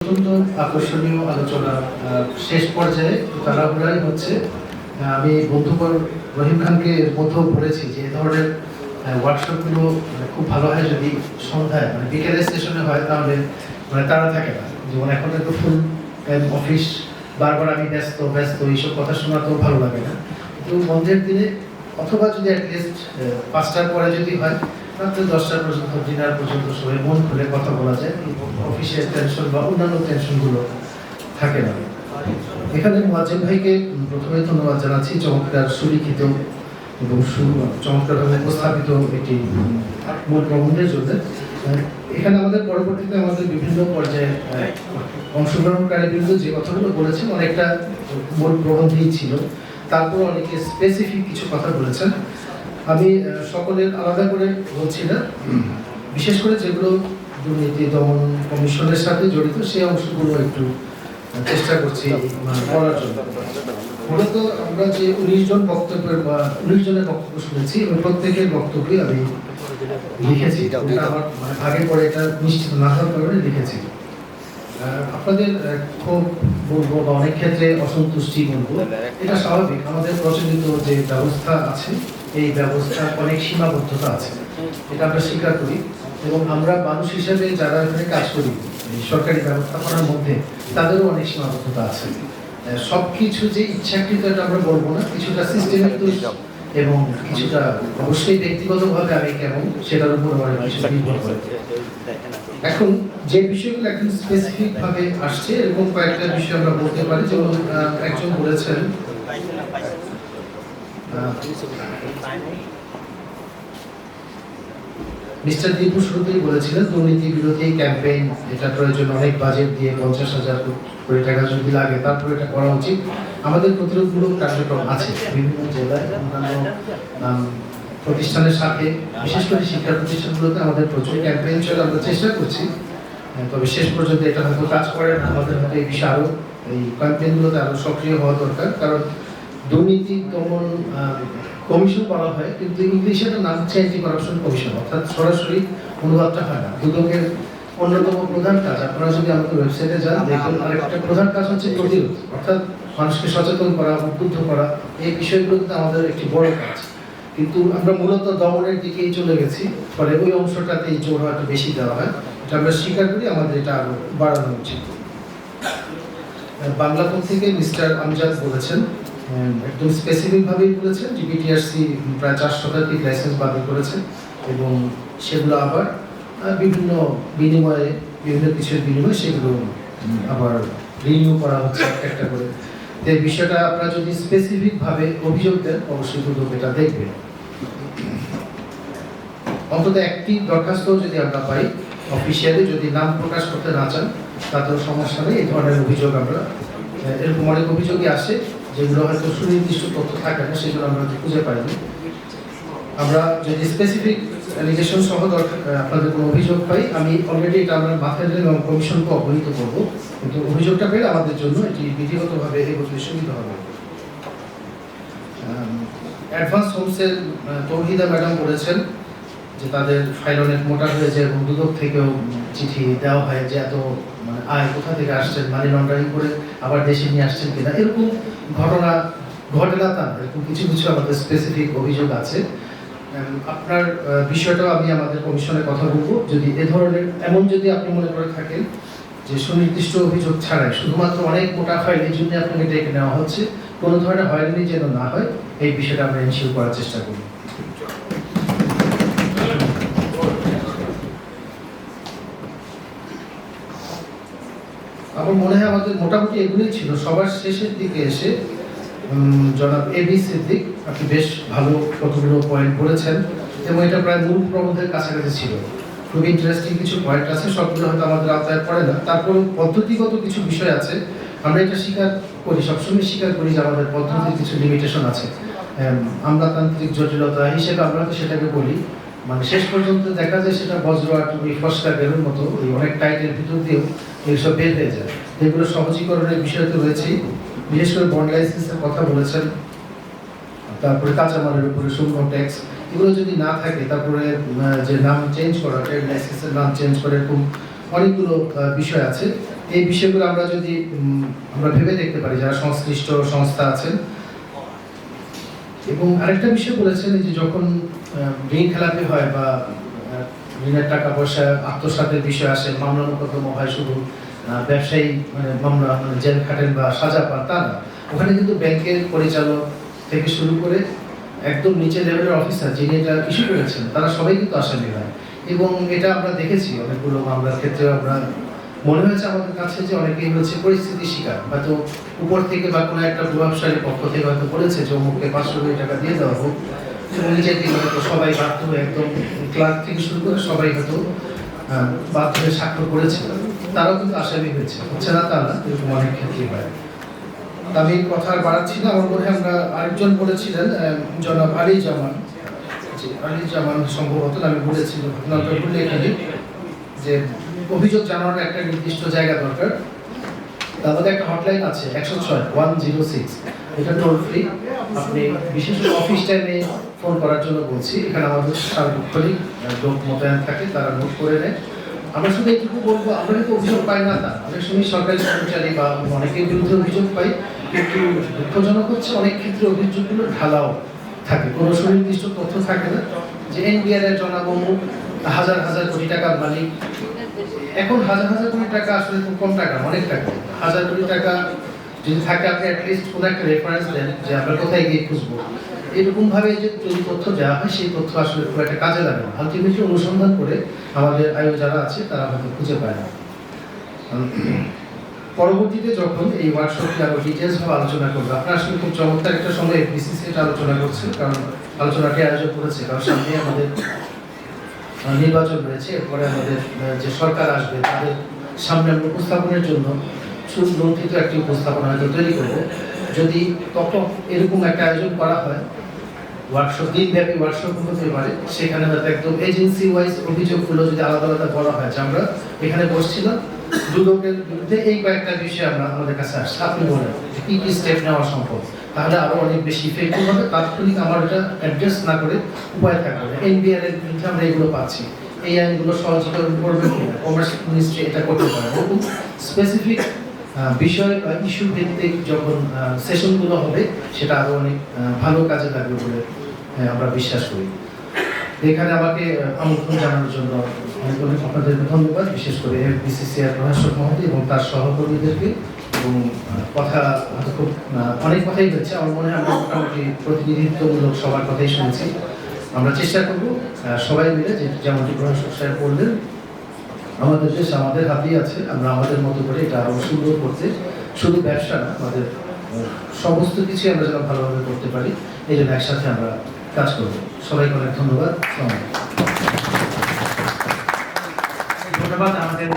অত্যন্ত আকর্ষণীয় আলোচনা শেষ পর্যায়ে তাড়াহুড়াই হচ্ছে। আমি বন্ধুবর রহিম খানকে মধ্যেও বলেছি যে এই ধরনের ওয়ার্কশপগুলো খুব ভালো হয় যদি সন্ধ্যায় বিকেলের সেশনে হয়, তাহলে তারা থাকে না। যেমন এখন একটু ফুল টাইম অফিস, বারবার আমি ব্যস্ত ব্যস্ত এইসব কথা শোনা তো ভালো লাগে না। কিন্তু বন্ধের দিনে অথবা যদি অ্যাটলিস্ট 5টার পরে যদি হয়, রাত্রে 10টা পর্যন্ত, ডিনার পর্যন্ত সবাই মন খুলে কথা বলা যায়, অফিসের টেনশন বা অন্যান্য টেনশনগুলো থাকে না। এখানে মুয়াজ্জেম ভাইকে প্রথমে ধন্যবাদ জানাচ্ছি চমৎকার সুলিখিত এবং চমৎকারভাবে উপস্থাপিত একটি মূল প্রবন্ধের জন্য। এখানে আমাদের পরবর্তীতে আমাদের বিভিন্ন পর্যায়ে অংশগ্রহণকারীবৃন্দ যে কথাগুলো বলেছেন অনেকটা মূল প্রবন্ধেই ছিল, তারপর অনেকে স্পেসিফিক কিছু কথা বলেছেন। আমি সকলের আলাদা করে বলছি না, বিশেষ করে যেগুলো দুর্নীতি দমন কমিশনের সাথে জড়িত সেই অংশগুলো একটু চেষ্টা করছি বলার জন্য। মূলত আমরা যে 19 জন বক্তব্যের বা 19 জনের বক্তব্য শুনেছি, ওই প্রত্যেকের বক্তব্যই আমি লিখেছি। আমার ভাগে পরে এটা নিশ্চিত না হওয়ার কারণে লিখেছি। আপনাদের খুব বলবো বা অনেক ক্ষেত্রে অসন্তুষ্টি বলবো, এটা স্বাভাবিক। আমাদের প্রচলিত যে ব্যবস্থা আছে এই ব্যবস্থার অনেক সীমাবদ্ধতা আছে, এটা আমরা স্বীকার করি। এবং আমরা মানুষ হিসেবে যারা এখানে কাজ করি সরকারি ব্যবস্থাপনার মধ্যে, তাদেরও অনেক সীমাবদ্ধতা আছে। সবকিছু যে ইচ্ছাকৃত এটা আমরা বলবো না, কিছুটা সিস্টেমিক দোষ এবং কিছুটা অবশ্যই ব্যক্তিগতভাবে আমি কেমন সেটার উপর নির্ভর করে। এখন যে বিষয়গুলো এখন স্পেসিফিক ভাবে আসছে, এরকম কয়েকটা বিষয় আমরা বলতে পারি। যেমন একজন বলেছেন মিস্টার দীপু শুরুতেই বলেছিলেন দুর্নীতি বিরোধী ক্যাম্পেইন, এটা প্রয়োজন অনেক বাজেট দিয়ে 50,000 কোটি টাকা যদি লাগে তারপর এটা করা উচিত। আমাদের প্রতিরোধমূলক কার্যক্রম আছে বিভিন্ন জেলায়, অন্যান্য প্রতিষ্ঠানের সাথে, বিশেষ করে শিক্ষা প্রতিষ্ঠানগুলোতে আমাদের প্রচুর ক্যাম্পেইন চলে। আমরা চেষ্টা করছি, তবে শেষ পর্যন্ত এটা হয়তো কাজ করে না। আমাদের হয়তো এই বিষয়ে আরও এই ক্যাম্পেইনগুলোতে আরও সক্রিয় হওয়া দরকার। কারণ দুর্নীতি দমন কমিশন বলা হয়, কিন্তু ইংলিশে এটার নাম হচ্ছে অ্যান্টি করাপশন কমিশন, অর্থাৎ সরাসরি অনুবাদটা হয় না। দুদকের অন্যতম প্রধান কাজ, আপনারা যদি আমাদের ওয়েবসাইটে যান দেখবেন, আরেকটা প্রধান কাজ হচ্ছে প্রতিরোধ, অর্থাৎ মানুষকে সচেতন করা, উদ্বুদ্ধ করা। এই বিষয়গুলোতে আমাদের একটি বড় কাজ, কিন্তু আমরা মূলত দমনের দিকেই চলে গেছি, ফলে ওই অংশটাতেই জোর হয়তো বেশি দেওয়া হয়। এটা আমরা স্বীকার করি, আমাদের এটা আরো বাড়ানো উচিত। বাংলাদেশ থেকে মিস্টার আমজাদ বলেছেন, একদম স্পেসিফিক ভাবেই বলেছেন যে বিটিআরসি প্রায় 4 শতাধিক লাইসেন্স বাতিল করেছে এবং সেগুলো আবার বিভিন্ন বিনিময়ে, বিভিন্ন কিছুর বিনিময়ে সেগুলো আবার রিনিউ করা হচ্ছে একটা করে। তো এই বিষয়টা আপনারা যদি স্পেসিফিক ভাবে অভিযোগ দেন, অবশ্যই দুদক এটা দেখবে। অন্তত একটি দরখাস্ত যদি আমরা পাই অফিসিয়ালি, যদি নাম প্রকাশ করতে না চান তাতেও সমস্যা নেই। এই ধরনের অভিযোগ আমরা, এরকম অনেক অভিযোগই আসে যেগুলো হয়তো সুনির্দিষ্ট তথ্য থাকে না, সেগুলো আমরা খুঁজে পাইনি। আমরা যদি স্পেসিফিক অ্যালিগেশন সহ আপনাদের কোনো অভিযোগ পাই, আমি অলরেডি এটা আমরা মাথায় রেখে এবং কমিশনকে অবহিত করব, কিন্তু অভিযোগটা পেলে আমাদের জন্য এটি বিধিগতভাবে এগোতে সুবিধা হবে। অ্যাডভান্স হোমসের তৌহিদা ম্যাডাম বলেছেন যে তাদের ফাইল অনেক মোটা হয়ে যায় এবং দুদক থেকেও চিঠি দেওয়া হয় যে এত আয় কোথা থেকে আসছেন, মানি লন্ডারিং করে আবার দেশে নিয়ে আসছেন কিনা, এরকম ঘটনা ঘটে না তা, এরকম কিছু কিছু আমাদের স্পেসিফিক অভিযোগ আছে। আপনার বিষয়টাও আমি আমাদের কমিশনে কথা বলবো। যদি এ ধরনের এমন যদি আপনি মনে করে থাকেন যে সুনির্দিষ্ট অভিযোগ ছাড়াই শুধুমাত্র অনেক মোটা ফাইল এই জন্য আপনাকে ডেকে নেওয়া হচ্ছে, কোনো ধরনের হয়রানি যেন না হয়, এই বিষয়টা আমরা এনশিওর করার চেষ্টা করি। আমার মনে হয় আমাদের মোটামুটি এগুলোই ছিল। সবার শেষের দিকে এসে জনাব এবি সিদ্দিক, আপনি বেশ ভালো কতগুলো পয়েন্ট বলেছেন এবং এটা প্রায় মূল প্রবন্ধের কাছাকাছি ছিল। খুব ইন্টারেস্টিং কিছু পয়েন্ট আছে, সবগুলো হয়তো আমাদের আওতায় পড়ে না, তারপরেও পদ্ধতিগত কিছু বিষয় আছে। আমরা এটা স্বীকার করি, সবসময় স্বীকার করি যে আমাদের পদ্ধতির কিছু লিমিটেশন আছে। আমলাতান্ত্রিক জটিলতা হিসেবে আমরা তো সেটাকে বলি, শেষ পর্যন্ত দেখা যায় সেটা বজ্রআট ওই ফসকা বেরোর মতো ওই অনেক টাইটের ভিতর দিয়েও এইসব বের হয়ে যায়। এগুলো সহজীকরণের বিষয় তো রয়েছেই। বিশেষ করে বন্ড লাইসেন্সের কথা বলেছেন, তারপরে কাঁচামালের উপরে শূন্য ট্যাক্স, এগুলো যদি না থাকে, তারপরে যে নাম চেঞ্জ করা, ট্রেড লাইসেন্সের নাম চেঞ্জ করে, এরকম অনেকগুলো বিষয় আছে। এই বিষয়গুলো আমরা যদি আমরা ভেবে দেখতে পারি যারা সংশ্লিষ্ট সংস্থা আছেন। এবং আরেকটা বিষয় বলেছেন যে যখন ঋণ খেলাপি হয় বা ঋণের টাকা পয়সা আত্মসাতের বিষয় আসে, মামলা মোকদ্দমা হয়, শুধু ব্যবসায়ী মানে মামলা জেল খাটেন বা সাজা পান তা না, ওখানে কিন্তু ব্যাংকের পরিচালক থেকে শুরু করে একদম নিচে লেভেলের অফিসার যিনি এটা ইস্যু করেছেন তারা সবাই কিন্তু আসামি হয়। এবং এটা আমরা দেখেছি অনেকগুলো মামলার ক্ষেত্রে, আমরা মনে হয়েছে আমাদের কাছে যে অনেকেই হচ্ছে পরিস্থিতির শিকার, হয়তো উপর থেকে বা কোনো একটা প্রভাবশালী পক্ষ থেকে হয়তো বলেছে যে অমুককে 500 কোটি টাকা দিয়ে দেওয়া হোক, নিজের দিকে হয়তো সবাই বাধ্য হয়ে একদম ক্লার্ক থেকে শুরু করে সবাই হয়তো বাধ্য হয়ে স্বাক্ষর করেছে, তারাও কিন্তু আসামি হচ্ছে না তা না, এরকম অনেক ক্ষেত্রে হয়। আমি কথা আর বাড়াচ্ছি না। আমার মনে হয় আমরা আরেকজন বলেছিলেন জনাব আলী জামান সম্ভবত আমি বলেছিল ঘটনাটা বলে এখানে যে অভিযোগ জানানোর একটা নির্দিষ্ট জায়গা দরকার। তাদের একটা হটলাইন আছে 106 এটা টোল ফ্রি, আপনি বিশেষ করে অফিস টাইমে ফোন করার জন্য বলছি। এখানে আমাদের সার্বক্ষণিক লোক মোতায়েন থাকে, তারা নোট করে নেয়। আমরা শুধু এইটুকু বলবো, আমরা কিন্তু অভিযোগ পাই না তা, অনেক সময় সরকারি কর্মচারী বা অনেকের বিরুদ্ধে অভিযোগ পাই, কিন্তু দুঃখজনক হচ্ছে অনেক ক্ষেত্রে অভিযোগগুলো ঢালাও থাকে, কোনো সুনির্দিষ্ট তথ্য থাকে না যে এনবিআর এর জনাবমুখ হাজার হাজার কোটি টাকার মালিক। এখন হাজার হাজার কোটি টাকা আসলে খুব কম টাকা, অনেক টাকা। হাজার কোটি টাকা যদি থাকে আপনি অ্যাটলিস্ট কোনো একটা রেফারেন্স দেন যে আমরা কোথায় গিয়ে খুঁজবো। এরকম ভাবে যে যদি তথ্য দেওয়া হয় সেই তথ্য আসলে খুব একটা কাজে লাগে না। আলটিমেটলি অনুসন্ধান করে আমাদের আয়ু যারা আছে তারা হয়তো খুঁজে পায় না। পরবর্তীতে যখন এই ওয়ার্কশপটি আরো ডিটেলস ভাবে আলোচনা করবো, আপনারা আসলে খুব চমৎকার একটা সময় বিসিসি এটা আলোচনা করছে, কারণ আলোচনাটি আয়োজন করেছে কারণ সামনে আমাদের নির্বাচন রয়েছে, এরপরে আমাদের যে সরকার আসবে তাদের সামনে উপস্থাপনের জন্য সুগ্রন্থিত একটি উপস্থাপনা হয়তো তৈরি করবো। যদি তখন এরকম একটা আয়োজন করা হয়, ওয়ার্কশপ দিনব্যাপী ওয়ার্কশপ হতে পারে, সেখানে হয়তো একদম এজেন্সি ওয়াইজ অভিযোগগুলো যদি আলাদা আলাদা করা হয়, যে আমরা এখানে বসছিলাম দুদকের বিরুদ্ধে এই কয়েকটা বিষয় আমরা আমাদের কাছে আসছে, আপনি বলেন কি কি স্টেপ নেওয়া সম্ভব, তাহলে আরো অনেক বেশি ইফেক্টিভ হবে। তাৎক্ষণিক আমার এটা অ্যাড্রেস না করে উপায় থাকবে না। এনবিআর এর বিরুদ্ধে আমরা এগুলো পাচ্ছি, এই আইনগুলো সহজীকরণ করবে কিনা, কমার্স মিনিস্ট্রি এটা করতে পারে। এরকম স্পেসিফিক বিষয় বা ইস্যু ভিত্তিক যখন সেশনগুলো হবে সেটা আরো অনেক ভালো কাজে লাগবে বলে আমরা বিশ্বাস করি। এখানে আমাকে আমন্ত্রণ জানানোর জন্য অনেক অনেক আপনাদের ধন্যবাদ, বিশেষ করে বিসিসিআর প্রশাসক মহোদয় এবং তার সহকর্মীদেরকে। এবং কথা খুব অনেক কথাই হচ্ছে, আমার মনে হয় আমরা মোটামুটি প্রতিনিধিত্বমূলক সবার কথাই শুনেছি। আমরা চেষ্টা করব সবাই মিলে, যে যেমনটি প্রশাসক সাহেব বললেন, আমাদের দেশ আমাদের হাতেই আছে, আমরা আমাদের মতো করে এটা আরো সুন্দর করতে, শুধু ব্যবসা না, আমাদের সমস্ত কিছু আমরা যেন ভালোভাবে করতে পারি, এই জন্য একসাথে আমরা কাজ করব। সবাইকে অনেক ধন্যবাদ। ধন্যবাদ আমাদের